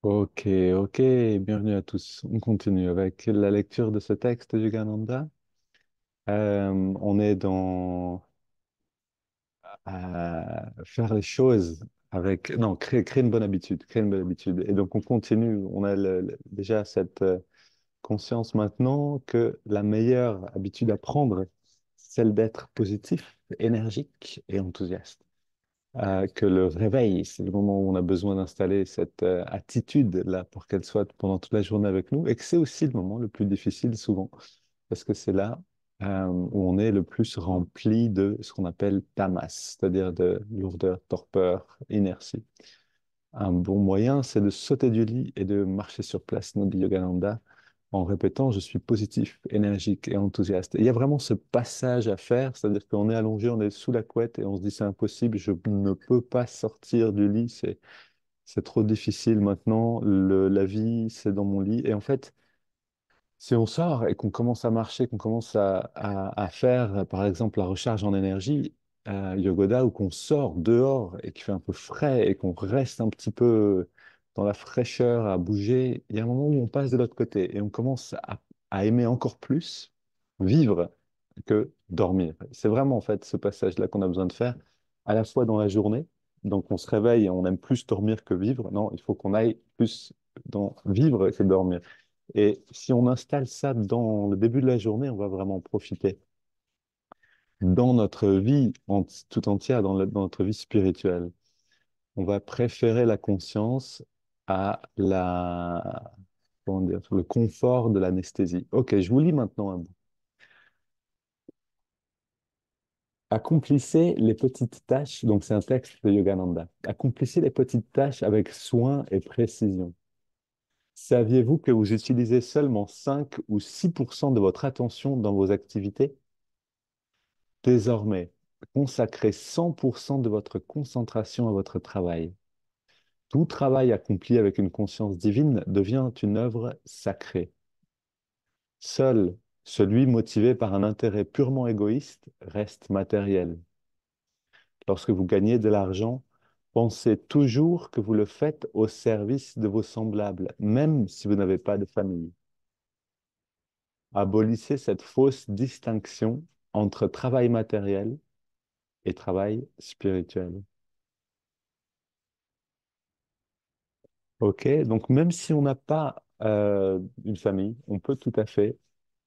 Ok, ok, bienvenue à tous. On continue avec la lecture de ce texte du Gananda. On est dans faire les choses avec... Non, créer une bonne habitude, créer une bonne habitude. Et donc on continue, on a déjà cette conscience maintenant que la meilleure habitude à prendre, c'est celle d'être positif, énergique et enthousiaste. Que le réveil, c'est le moment où on a besoin d'installer cette attitude-là pour qu'elle soit pendant toute la journée avec nous, et que c'est aussi le moment le plus difficile souvent, parce que c'est là où on est le plus rempli de ce qu'on appelle tamas, c'est-à-dire de lourdeur, torpeur, inertie. Un bon moyen, c'est de sauter du lit et de marcher sur place, nous dit Yogananda, en répétant, je suis positif, énergique et enthousiaste. Et il y a vraiment ce passage à faire, c'est-à-dire qu'on est allongé, on est sous la couette et on se dit, c'est impossible, je ne peux pas sortir du lit, c'est trop difficile maintenant, la vie, c'est dans mon lit. Et en fait, si on sort et qu'on commence à marcher, qu'on commence à faire, par exemple, la recharge en énergie, Yogoda, ou qu'on sort dehors et qu'il fait un peu frais et qu'on reste un petit peu dans la fraîcheur à bouger, il y a un moment où on passe de l'autre côté et on commence à aimer encore plus vivre que dormir. C'est vraiment en fait ce passage-là qu'on a besoin de faire à la fois dans la journée. Donc on se réveille et on aime plus dormir que vivre. Non, il faut qu'on aille plus dans vivre que dormir. Et si on installe ça dans le début de la journée, on va vraiment en profiter dans notre vie tout entière, dans notre vie spirituelle. On va préférer la conscience à comment dire, le confort de l'anesthésie. Ok, je vous lis maintenant un bout. Accomplissez les petites tâches, donc c'est un texte de Yogananda. Accomplissez les petites tâches avec soin et précision. Saviez-vous que vous utilisez seulement 5 ou 6% de votre attention dans vos activités? Désormais, consacrez 100% de votre concentration à votre travail. Tout travail accompli avec une conscience divine devient une œuvre sacrée. Seul celui motivé par un intérêt purement égoïste reste matériel. Lorsque vous gagnez de l'argent, pensez toujours que vous le faites au service de vos semblables, même si vous n'avez pas de famille. Abolissez cette fausse distinction entre travail matériel et travail spirituel. Ok, donc même si on n'a pas une famille, on peut tout à fait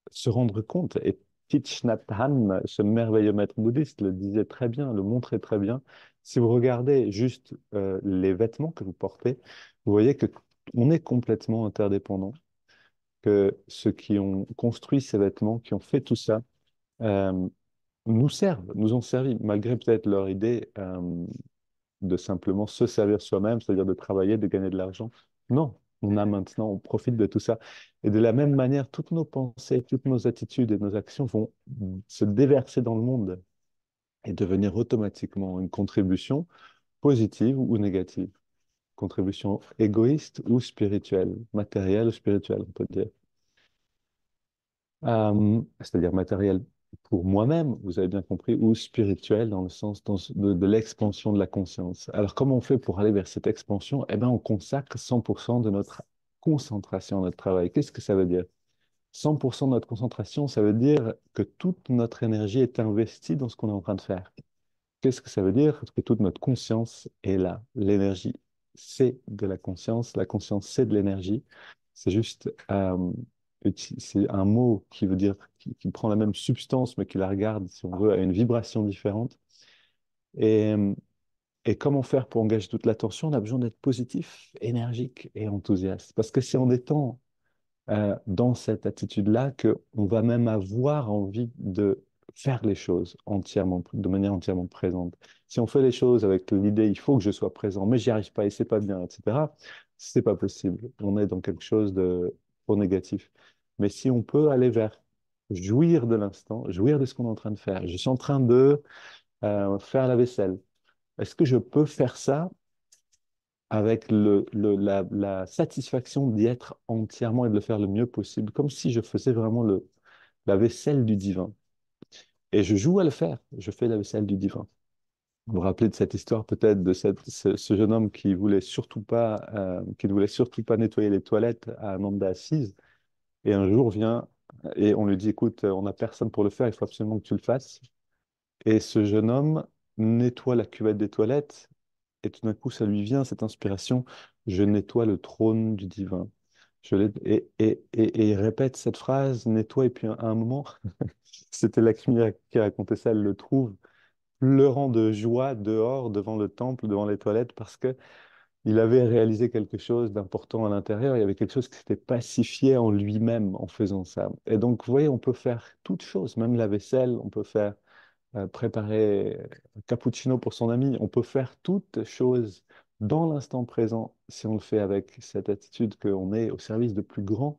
se rendre compte. Et Thich Nhat Hanh, ce merveilleux maître bouddhiste, le disait très bien, le montrait très bien. Si vous regardez juste les vêtements que vous portez, vous voyez que on est complètement interdépendants, que ceux qui ont construit ces vêtements, qui ont fait tout ça, euh, nous servent, nous ont servi, malgré peut-être leur idée de simplement se servir soi-même, c'est-à-dire de travailler, de gagner de l'argent. Non, on a maintenant, on profite de tout ça. Et de la même manière, toutes nos pensées, toutes nos attitudes et nos actions vont se déverser dans le monde et devenir automatiquement une contribution positive ou négative. Contribution égoïste ou spirituelle, matérielle ou spirituelle, on peut dire. C'est-à-dire matériel pour moi-même, vous avez bien compris, ou spirituel dans le sens de l'expansion de la conscience. Alors, comment on fait pour aller vers cette expansion? Eh bien, on consacre 100% de notre concentration à notre travail. Qu'est-ce que ça veut dire? 100% de notre concentration, ça veut dire que toute notre énergie est investie dans ce qu'on est en train de faire. Qu'est-ce que ça veut dire? Que toute notre conscience est là. L'énergie, c'est de la conscience, c'est de l'énergie. C'est juste, c'est un mot qui veut dire, qui prend la même substance, mais qui la regarde, si on veut, à une vibration différente. Et, et comment faire pour engager toute l'attention? On a besoin d'être positif, énergique et enthousiaste. Parce que c'est en étant dans cette attitude-là qu'on va même avoir envie de faire les choses entièrement, de manière entièrement présente. Si on fait les choses avec l'idée, il faut que je sois présent, mais j'y arrive pas et c'est pas bien, etc., c'est pas possible. On est dans quelque chose de trop négatif. Mais si on peut aller vers jouir de l'instant, jouir de ce qu'on est en train de faire. Je suis en train de faire la vaisselle. Est-ce que je peux faire ça avec la satisfaction d'y être entièrement et de le faire le mieux possible, comme si je faisais vraiment la vaisselle du divin. Et je joue à le faire, je fais la vaisselle du divin. Vous vous rappelez de cette histoire peut-être de ce jeune homme qui ne voulait surtout pas nettoyer les toilettes à Nanda Assise. Et un jour vient et on lui dit, écoute, on n'a personne pour le faire, il faut absolument que tu le fasses. Et ce jeune homme nettoie la cuvette des toilettes et tout d'un coup, ça lui vient, cette inspiration, je nettoie le trône du divin. Et il répète cette phrase, nettoie, et puis à un moment, c'était Lakshmi qui racontait ça, elle le trouve pleurant de joie dehors, devant le temple, devant les toilettes, parce que il avait réalisé quelque chose d'important à l'intérieur. Il y avait quelque chose qui s'était pacifié en lui-même en faisant ça. Et donc, vous voyez, on peut faire toutes choses, même la vaisselle, on peut faire préparer un cappuccino pour son ami, on peut faire toutes choses dans l'instant présent si on le fait avec cette attitude qu'on est au service de plus grand,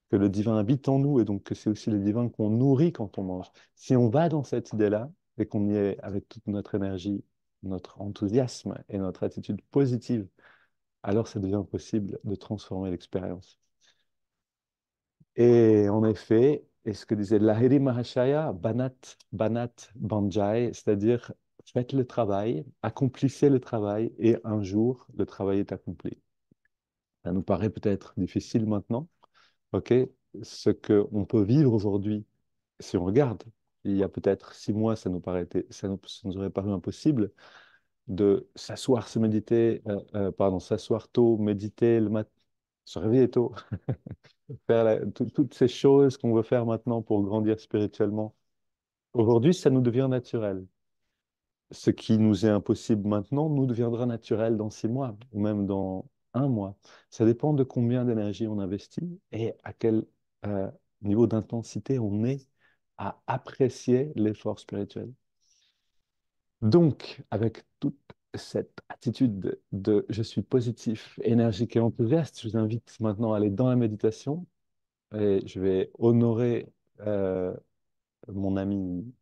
que le divin habite en nous et donc que c'est aussi le divin qu'on nourrit quand on mange. Si on va dans cette idée-là et qu'on y est avec toute notre énergie, notre enthousiasme et notre attitude positive, alors ça devient possible de transformer l'expérience. Et en effet, et ce que disait Lahiri Mahashaya, Banat Banjai, c'est-à-dire faites le travail, accomplissez le travail, et un jour, le travail est accompli. Ça nous paraît peut-être difficile maintenant, ok? Ce qu'on peut vivre aujourd'hui, si on regarde, il y a peut-être 6 mois, ça nous aurait paru impossible de s'asseoir, s'asseoir tôt, méditer le matin, se réveiller tôt, faire toutes ces choses qu'on veut faire maintenant pour grandir spirituellement. Aujourd'hui, ça nous devient naturel. Ce qui nous est impossible maintenant nous deviendra naturel dans 6 mois ou même dans un mois. Ça dépend de combien d'énergie on investit et à quel euh, niveau d'intensité on est à apprécier l'effort spirituel. Donc, avec toute cette attitude de je suis positif, énergique et enthousiaste, je vous invite maintenant à aller dans la méditation et je vais honorer euh, mon ami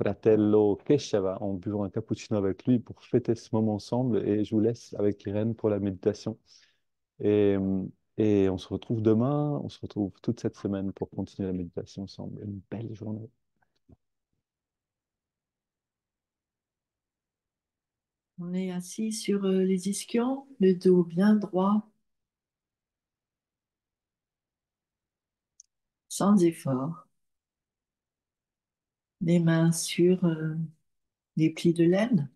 Fratello Keshava en buvant un cappuccino avec lui pour fêter ce moment ensemble. Et je vous laisse avec Irène pour la méditation. Et, et on se retrouve demain, on se retrouve toute cette semaine pour continuer la méditation ensemble. Une belle journée. On est assis sur les ischions, le dos bien droit, sans effort. Les mains sur les plis de laine.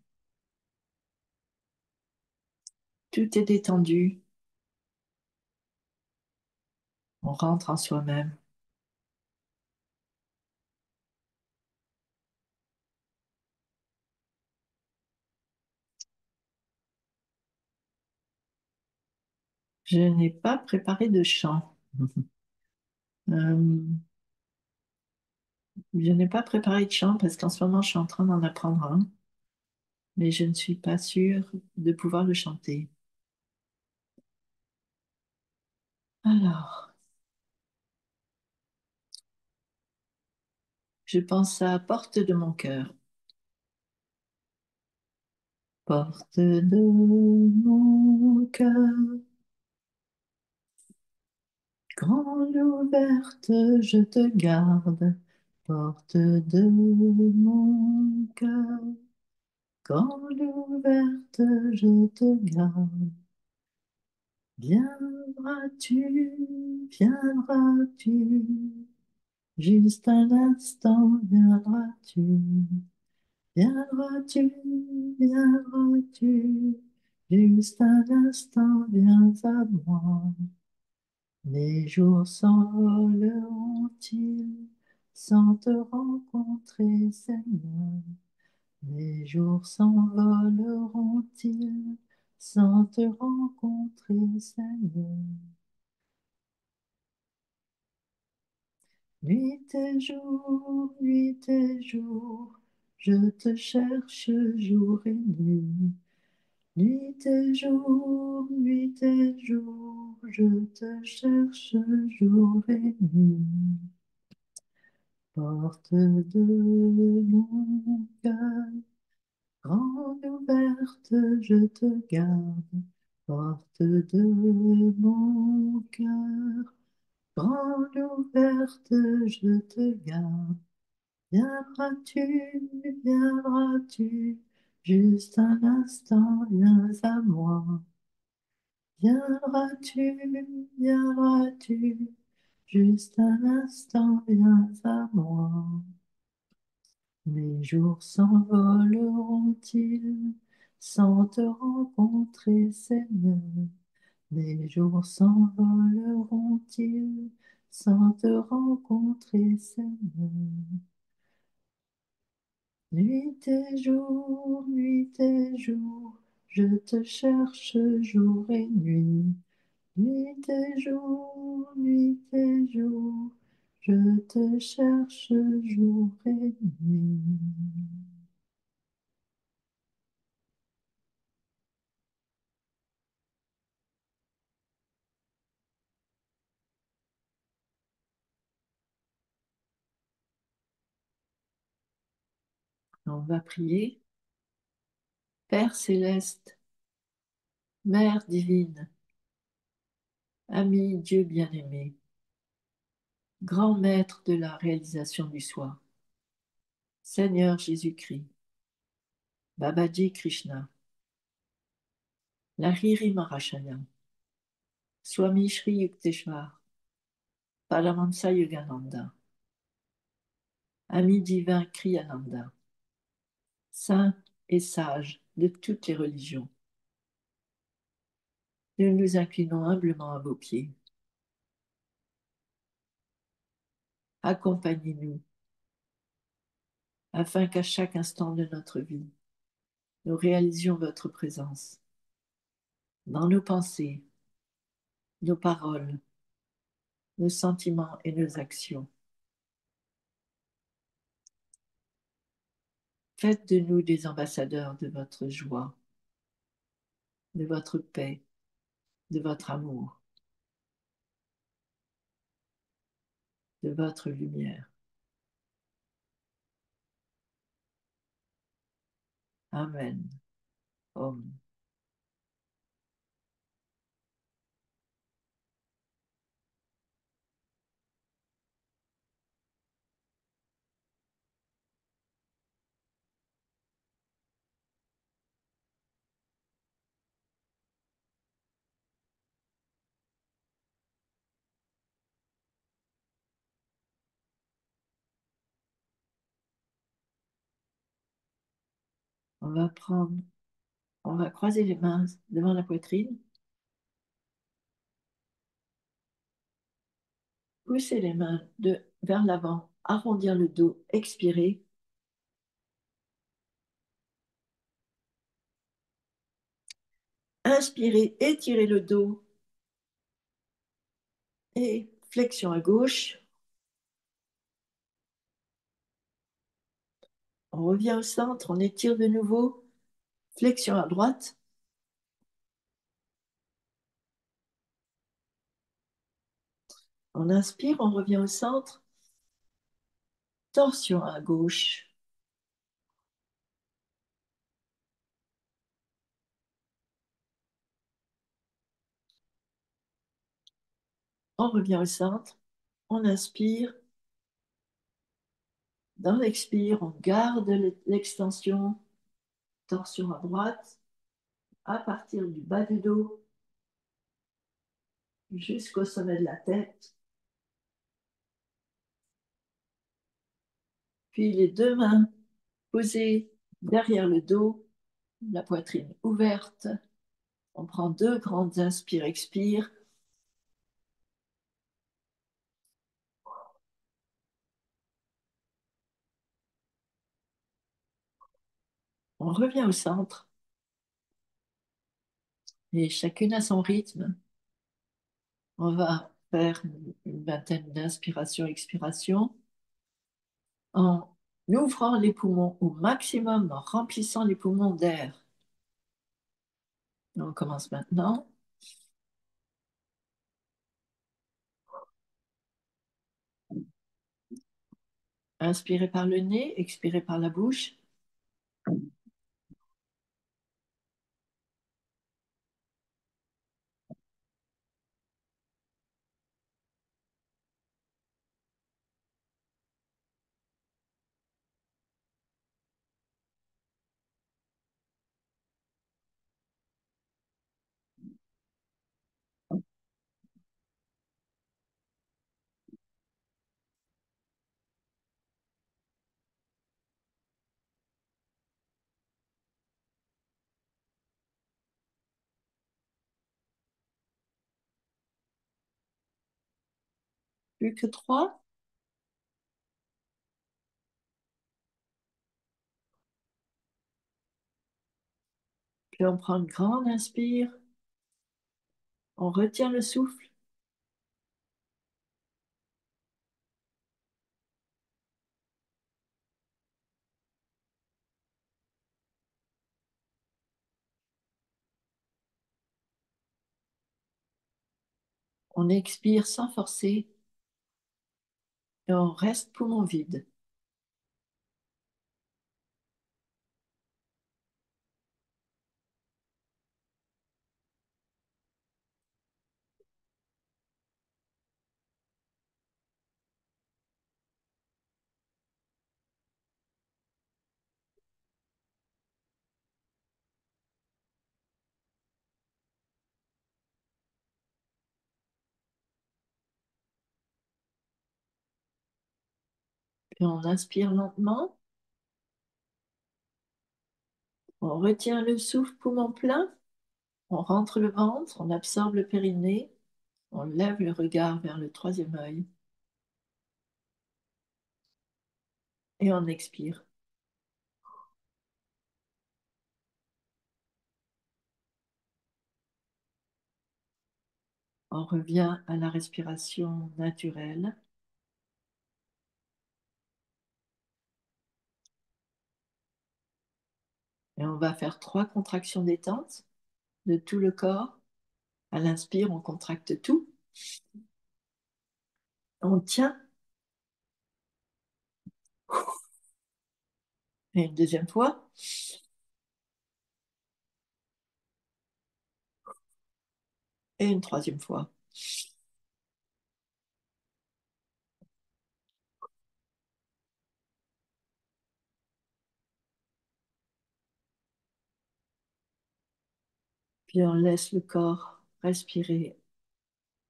Tout est détendu. On rentre en soi-même. Je n'ai pas préparé de chant. Euh, je n'ai pas préparé de chant parce qu'en ce moment, je suis en train d'en apprendre un, mais je ne suis pas sûre de pouvoir le chanter. Alors, je pense à Porte de mon cœur. Porte de mon cœur, grande ouverte, je te garde. Porte de mon cœur, grande ouverte, je te garde. Viendras-tu, viendras-tu, juste un instant, viendras-tu, viendras-tu, viendras-tu, juste un instant, viens à moi. Les jours s'envoleront-ils sans te rencontrer, Seigneur? Les jours s'envoleront-ils sans te rencontrer, Seigneur? Nuit et jour, je te cherche jour et nuit. Nuit et jour, je te cherche jour et nuit. Porte de mon cœur, grande ouverte, je te garde. Porte de mon cœur, grande ouverte, je te garde. Viendras-tu, viendras-tu, Juste un instant, viens à moi. Viendras-tu, viendras-tu, juste un instant, viens à moi. Mes jours s'envoleront-ils sans te rencontrer, Seigneur? Mes jours s'envoleront-ils sans te rencontrer, Seigneur? Nuit et jour, je te cherche jour et nuit. Nuit et jour, je te cherche jour et nuit. On va prier. Père céleste, Mère divine, ami Dieu bien-aimé, grand maître de la réalisation du soi, Seigneur Jésus-Christ, Babaji Krishna, Lahiri Mahashaya, Swami Shri Yukteswar, Paramahansa Yogananda, ami divin Kriyananda, saints et sages de toutes les religions, nous nous inclinons humblement à vos pieds. Accompagnez-nous afin qu'à chaque instant de notre vie, nous réalisions votre présence dans nos pensées, nos paroles, nos sentiments et nos actions. Faites de nous des ambassadeurs de votre joie, de votre paix, de votre amour, de votre lumière. Amen. Om. On va prendre, on va croiser les mains devant la poitrine, pousser les mains vers l'avant, arrondir le dos, expirer. Inspirez, étirez le dos et flexion à gauche. On revient au centre, on étire de nouveau, flexion à droite. On inspire, on revient au centre, torsion à gauche. On revient au centre, on inspire. Dans l'expire, on garde l'extension, torsion à droite, à partir du bas du dos jusqu'au sommet de la tête. Puis les deux mains posées derrière le dos, la poitrine ouverte. On prend deux grandes inspires, expire. On revient au centre et chacune à son rythme. On va faire une vingtaine d'inspirations, expirations en ouvrant les poumons au maximum, en remplissant les poumons d'air. On commence maintenant. Inspirez par le nez, expirez par la bouche. Plus que 3. Puis on prend une grande inspire. On retient le souffle. On expire sans forcer et on reste poumon vide. Puis on inspire lentement. On retient le souffle poumon plein. On rentre le ventre. On absorbe le périnée. On lève le regard vers le troisième œil et on expire. On revient à la respiration naturelle et on va faire 3 contractions détente de tout le corps. À l'inspire, on contracte tout. On tient. Et une deuxième fois. Et une troisième fois. Puis on laisse le corps respirer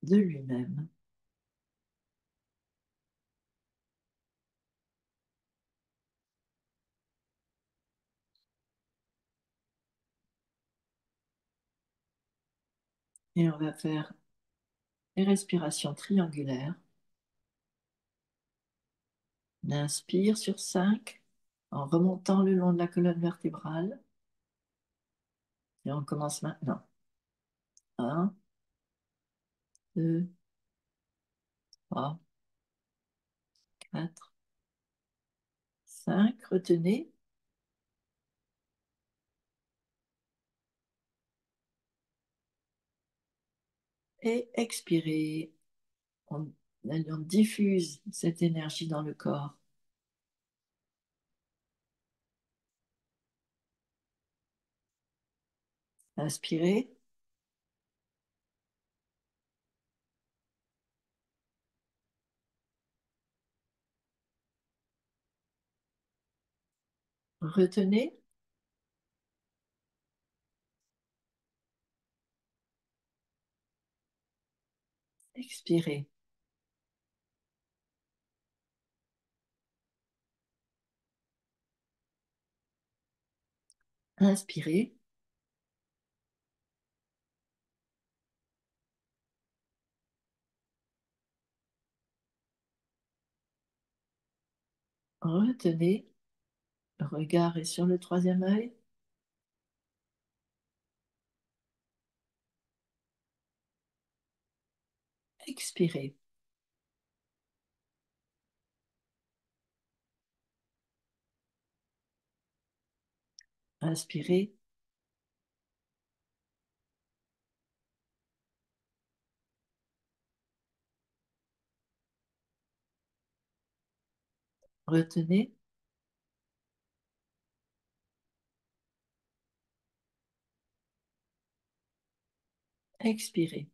de lui-même. Et on va faire les respirations triangulaires. On inspire sur 5 en remontant le long de la colonne vertébrale. Et on commence maintenant. 1, 2, 3, 4, 5. Retenez. Et expirez. On, on diffuse cette énergie dans le corps. Inspirez. Retenez. Expirez. Inspirez. Retenez. Le regard est sur le troisième œil. Expirez. Inspirez. Retenez. Expirez.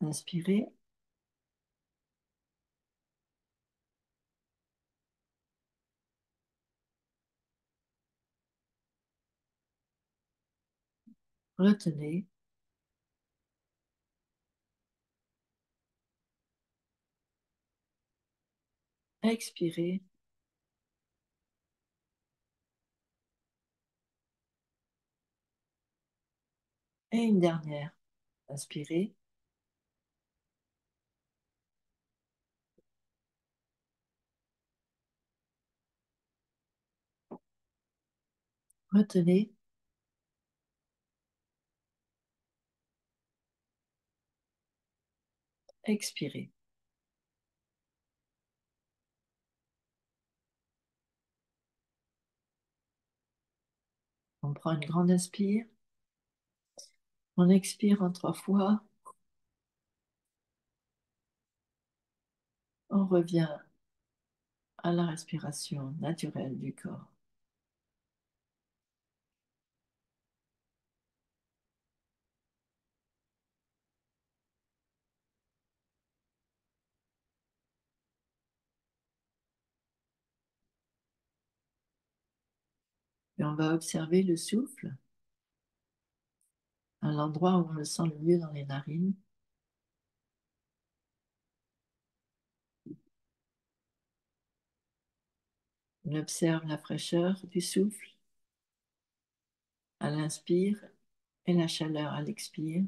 Inspirez. Retenez. Expirez. Et une dernière. Inspirez. Retenez. Expirez. On prend une grande inspire. On expire en 3 fois. On revient à la respiration naturelle du corps. Et on va observer le souffle à l'endroit où on le sent le mieux dans les narines. On observe la fraîcheur du souffle à l'inspire et la chaleur à l'expire.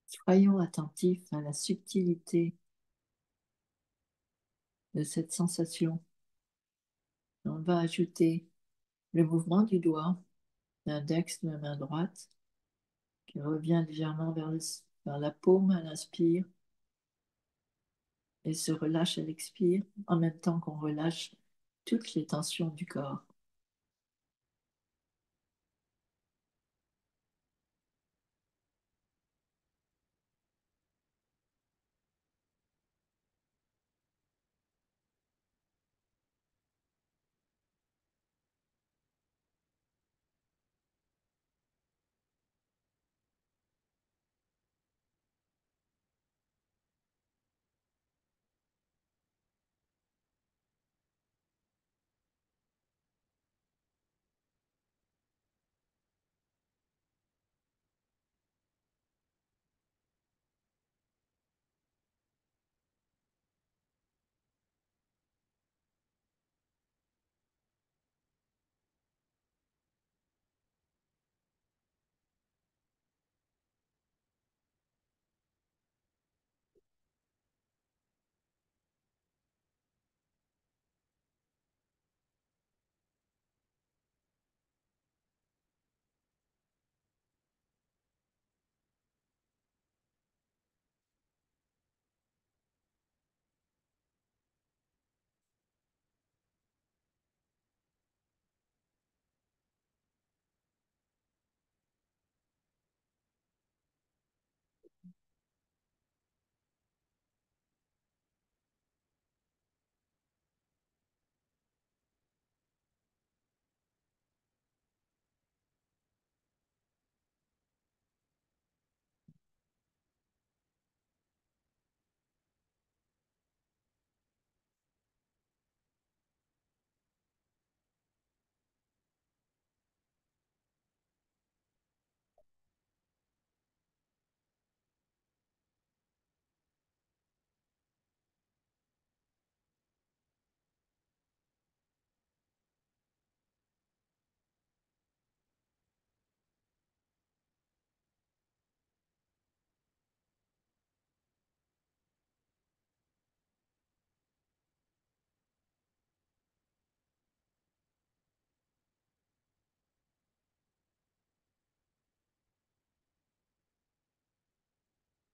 Soyons attentifs à la subtilité de cette sensation. On va ajouter le mouvement du doigt, l'index de la main droite, qui revient légèrement vers la paume à l'inspire et se relâche à l'expire, en même temps qu'on relâche toutes les tensions du corps.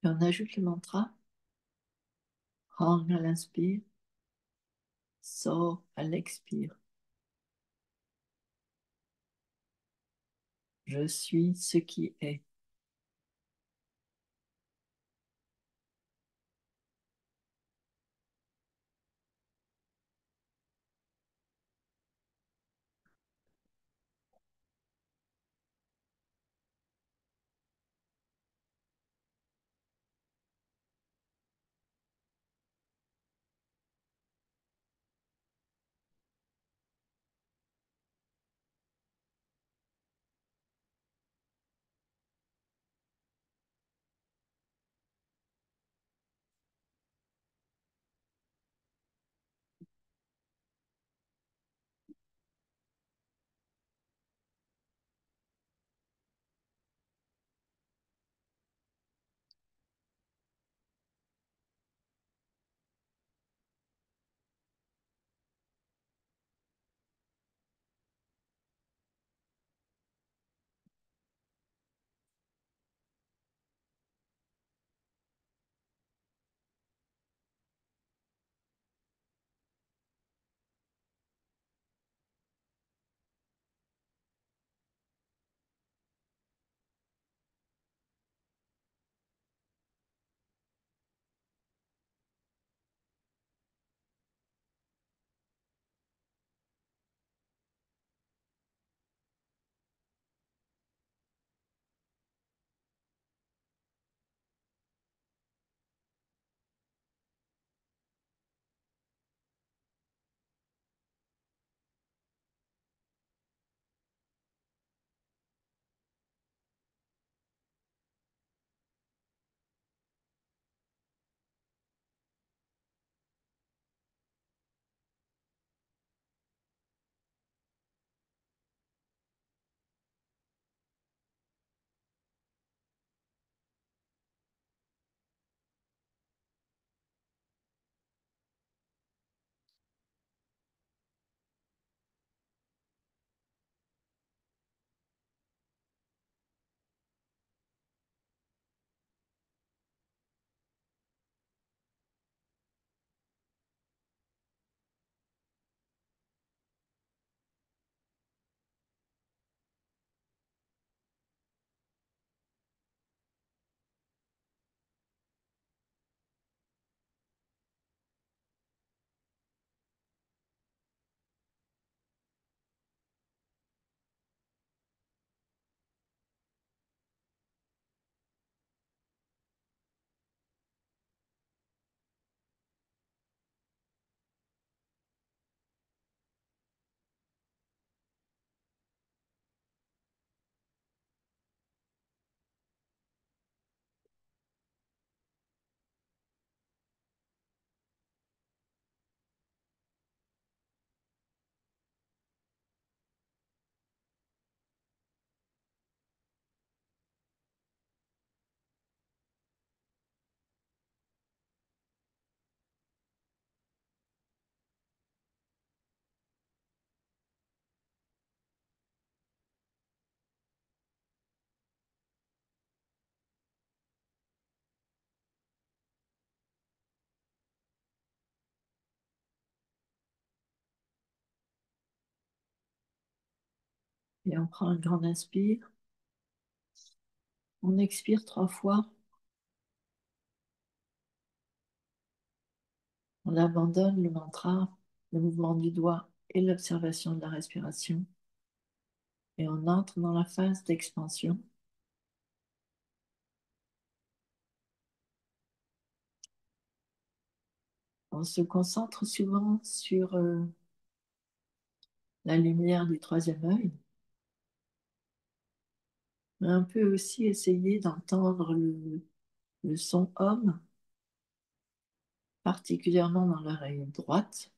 Et on ajoute le mantra Hang à l'inspire, sort à l'expire. Je suis ce qui est. Et on prend un grand inspire. On expire 3 fois. On abandonne le mantra, le mouvement du doigt et l'observation de la respiration. Et on entre dans la phase d'expansion. On se concentre souvent sur la lumière du troisième œil, mais on peut aussi essayer d'entendre le son homme, particulièrement dans l'oreille droite.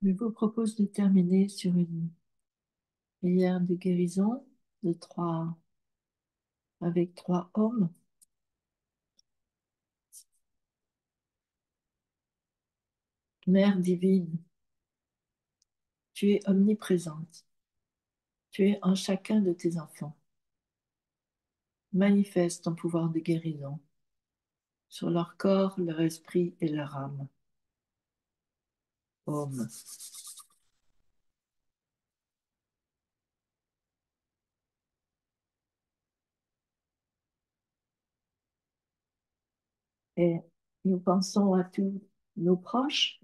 Je vous propose de terminer sur une prière de guérison avec 3 hommes. Mère divine, tu es omniprésente. Tu es en chacun de tes enfants. Manifeste ton pouvoir de guérison sur leur corps, leur esprit et leur âme. Om. Et nous pensons à tous nos proches,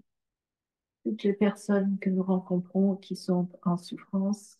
toutes les personnes que nous rencontrons qui sont en souffrance.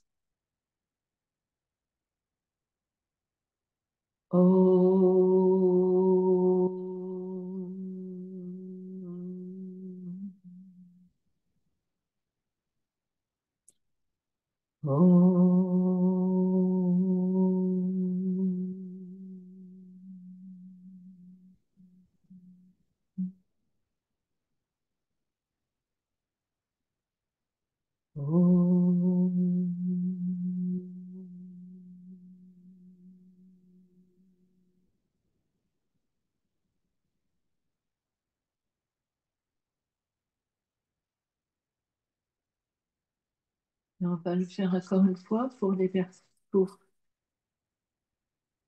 Et on va le faire encore une fois pour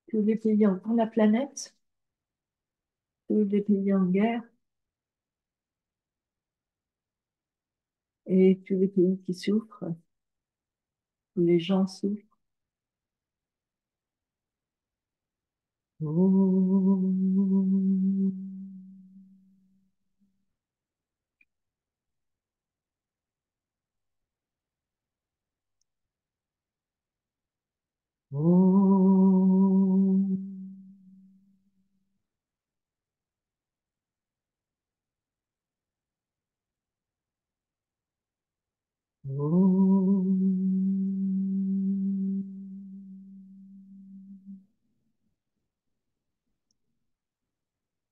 tous les pays pour la planète, tous les pays en guerre et tous les pays qui souffrent, où les gens souffrent.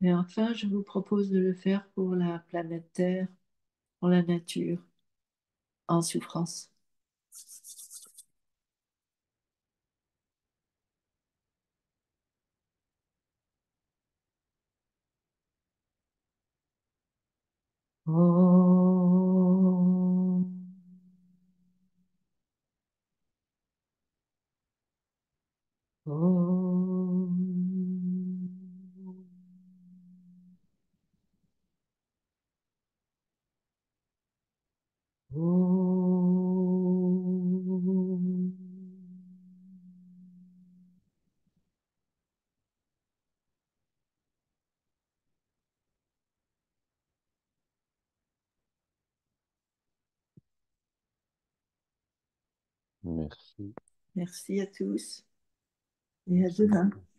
Et enfin, je vous propose de le faire pour la planète Terre, pour la nature en souffrance. Merci. Merci à tous et à Merci demain. beaucoup.